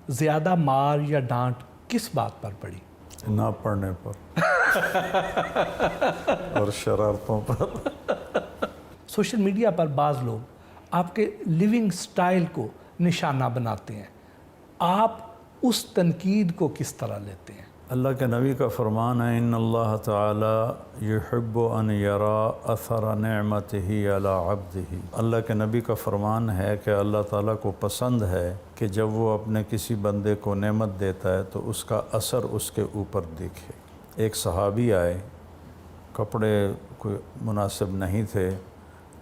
زیادہ مار یا ڈانٹ کس بات پر پڑی؟ نہ پڑھنے پر اور شرارتوں پر۔ سوشل میڈیا پر بعض لوگ آپ کے لیونگ سٹائل کو نشانہ بناتے ہیں، آپ اس تنقید کو کس طرح لیتے ہیں؟ اللہ کے نبی کا فرمان ہے ان اللہ تعالی یحب ان یرا اثر نعمتہ علی عبدہ۔ اللہ کے نبی کا فرمان ہے کہ اللہ تعالیٰ کو پسند ہے کہ جب وہ اپنے کسی بندے کو نعمت دیتا ہے تو اس کا اثر اس کے اوپر دیکھے۔ ایک صحابی آئے، کپڑے کوئی مناسب نہیں تھے،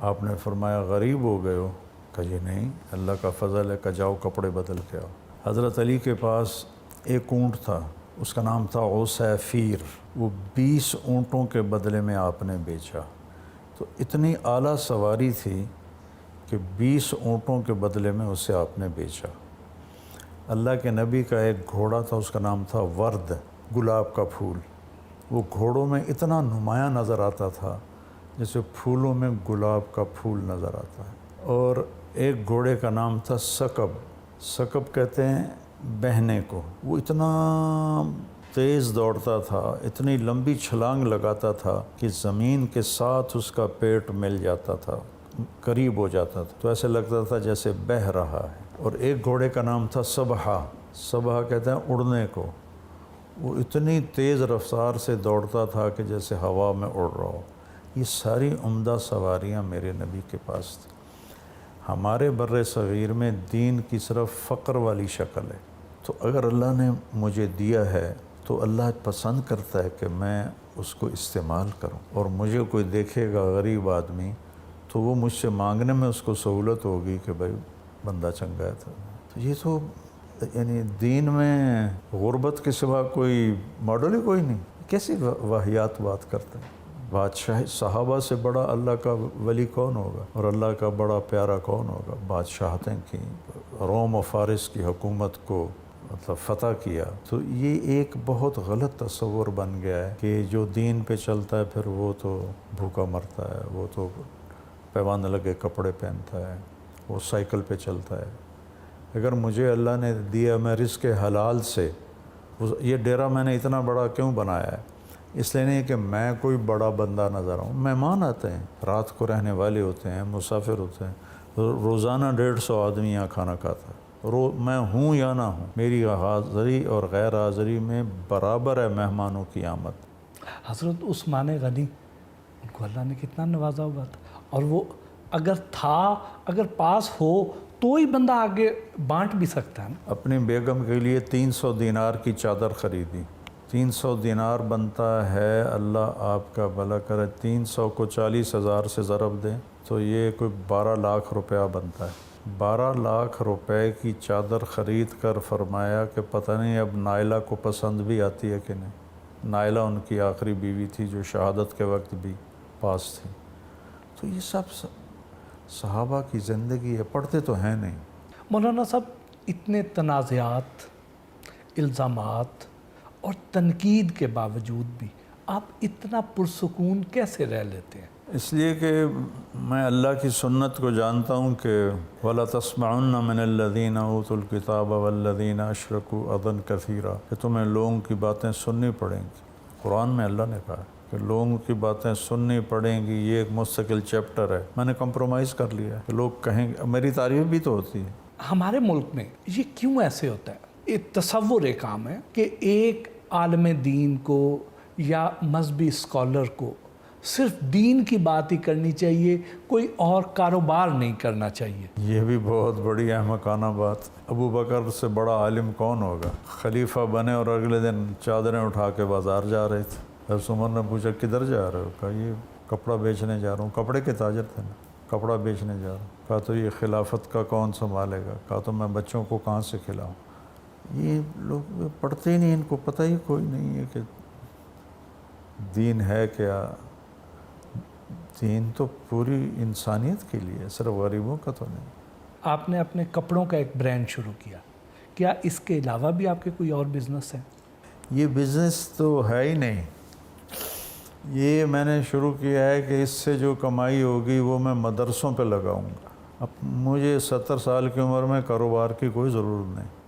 آپ نے فرمایا غریب ہو گئے ہو؟ کہا جی نہیں، اللہ کا فضل ہے، کہ جاؤ کپڑے بدل کے آؤ۔ حضرت علی کے پاس ایک اونٹ تھا، اس کا نام تھا عصیفیر، وہ 20 اونٹوں کے بدلے میں آپ نے بیچا۔ تو اتنی اعلیٰ سواری تھی کہ 20 اونٹوں کے بدلے میں اسے آپ نے بیچا۔ اللہ کے نبی کا ایک گھوڑا تھا، اس کا نام تھا ورد، گلاب کا پھول۔ وہ گھوڑوں میں اتنا نمایاں نظر آتا تھا جیسے پھولوں میں گلاب کا پھول نظر آتا ہے۔ اور ایک گھوڑے کا نام تھا ثقب، ثقب کہتے ہیں بہنے کو۔ وہ اتنا تیز دوڑتا تھا، اتنی لمبی چھلانگ لگاتا تھا کہ زمین کے ساتھ اس کا پیٹ مل جاتا تھا، قریب ہو جاتا تھا، تو ایسے لگتا تھا جیسے بہہ رہا ہے۔ اور ایک گھوڑے کا نام تھا سبحہ، سبحہ کہتے ہیں اڑنے کو۔ وہ اتنی تیز رفتار سے دوڑتا تھا کہ جیسے ہوا میں اڑ رہا ہو۔ یہ ساری عمدہ سواریاں میرے نبی کے پاس تھیں۔ ہمارے بر صغیر میں دین کی صرف فقر والی شکل ہے، تو اگر اللہ نے مجھے دیا ہے تو اللہ پسند کرتا ہے کہ میں اس کو استعمال کروں، اور مجھے کوئی دیکھے گا غریب آدمی تو وہ مجھ سے مانگنے میں اس کو سہولت ہوگی کہ بھائی بندہ چنگا ہے۔ تو یہ تو یعنی دین میں غربت کے سوا کوئی ماڈل ہی کوئی نہیں۔ کیسی واہیات بات کرتے ہیں۔ بادشاہ صحابہ سے بڑا اللہ کا ولی کون ہوگا، اور اللہ کا بڑا پیارا کون ہوگا؟ بادشاہتیں کی، روم و فارس کی حکومت کو مطلب فتح کیا۔ تو یہ ایک بہت غلط تصور بن گیا ہے کہ جو دین پہ چلتا ہے پھر وہ تو بھوکا مرتا ہے، وہ تو پیوند لگے کپڑے پہنتا ہے، وہ سائیکل پہ چلتا ہے۔ اگر مجھے اللہ نے دیا، میں رزق حلال سے، یہ ڈیرا میں نے اتنا بڑا کیوں بنایا ہے؟ اس لیے نہیں کہ میں کوئی بڑا بندہ نظر آؤں۔ مہمان آتے ہیں، رات کو رہنے والے ہوتے ہیں، مسافر ہوتے ہیں۔ روزانہ 150 آدمی یہاں کھانا کھاتا ہے۔ میں ہوں یا نہ ہوں، میری حاضری اور غیر حاضری میں برابر ہے مہمانوں کی آمد۔ حضرت عثمان غنی، ان کو اللہ نے کتنا نوازا ہوا تھا، اور وہ اگر پاس ہو تو ہی بندہ آگے بانٹ بھی سکتا ہے نا۔ اپنی بیگم کے لیے 300 دینار کی چادر خریدی۔ 300 دینار بنتا ہے، اللہ آپ کا بھلا کرے، 300 کو 40,000 سے ضرب دیں تو یہ کوئی 12 لاکھ روپیہ بنتا ہے۔ 12 لاکھ روپے کی چادر خرید کر فرمایا کہ پتہ نہیں اب نائلہ کو پسند بھی آتی ہے کہ نہیں۔ نائلہ ان کی آخری بیوی تھی جو شہادت کے وقت بھی پاس تھی۔ تو یہ سب صحابہ کی زندگی ہے، پڑھتے تو ہیں نہیں۔ مولانا صاحب، اتنے تنازعات، الزامات اور تنقید کے باوجود بھی آپ اتنا پرسکون کیسے رہ لیتے ہیں؟ اس لیے کہ میں اللہ کی سنت کو جانتا ہوں کہ وَلَا تَسْمَعُنَّ مِنَ الَّذِينَ أُوتُوا الْكِتَابَ وَالَّذِينَ أَشْرَكُوا أَذًى كَثِيرًا، کہ تمہیں لوگوں کی باتیں سننی پڑیں گی۔ قرآن میں اللہ نے کہا کہ لوگوں کی باتیں سننی پڑیں گی، یہ ایک مستقل چیپٹر ہے۔ میں نے کمپرومائز کر لیا کہ لوگ کہیں گے، میری تعریف بھی تو ہوتی ہے۔ ہمارے ملک میں یہ کیوں ایسے ہوتا ہے؟ ایک تصور ایک عام ہے کہ ایک عالم دین کو یا مذہبی اسکالر کو صرف دین کی بات ہی کرنی چاہیے، کوئی اور کاروبار نہیں کرنا چاہیے۔ یہ بھی بہت بڑی احمقانہ بات۔ ابو بکر سے بڑا عالم کون ہوگا؟ خلیفہ بنے اور اگلے دن چادریں اٹھا کے بازار جا رہے تھے۔ حضرت عمر نے پوچھا کدھر جا رہے ہو؟ کہا یہ کپڑا بیچنے جا رہا ہوں۔ کپڑے کے تاجر تھے نا، کپڑا بیچنے جا رہا ہوں۔ کہا تو یہ خلافت کا کون سنبھالے گا؟ کہا تو میں بچوں کو کہاں سے کھلاؤں؟ یہ لوگ پڑھتے ہی نہیں، ان کو پتہ ہی کوئی نہیں ہے کہ دین ہے کیا۔ دین تو پوری انسانیت کے لیے، صرف غریبوں کا تو نہیں۔ آپ نے اپنے کپڑوں کا ایک برانڈ شروع کیا، کیا اس کے علاوہ بھی آپ کے کوئی اور بزنس ہیں؟ یہ بزنس تو ہے ہی نہیں، یہ میں نے شروع کیا ہے کہ اس سے جو کمائی ہوگی وہ میں مدرسوں پہ لگاؤں گا۔ اب مجھے 70 سال کی عمر میں کاروبار کی کوئی ضرورت نہیں۔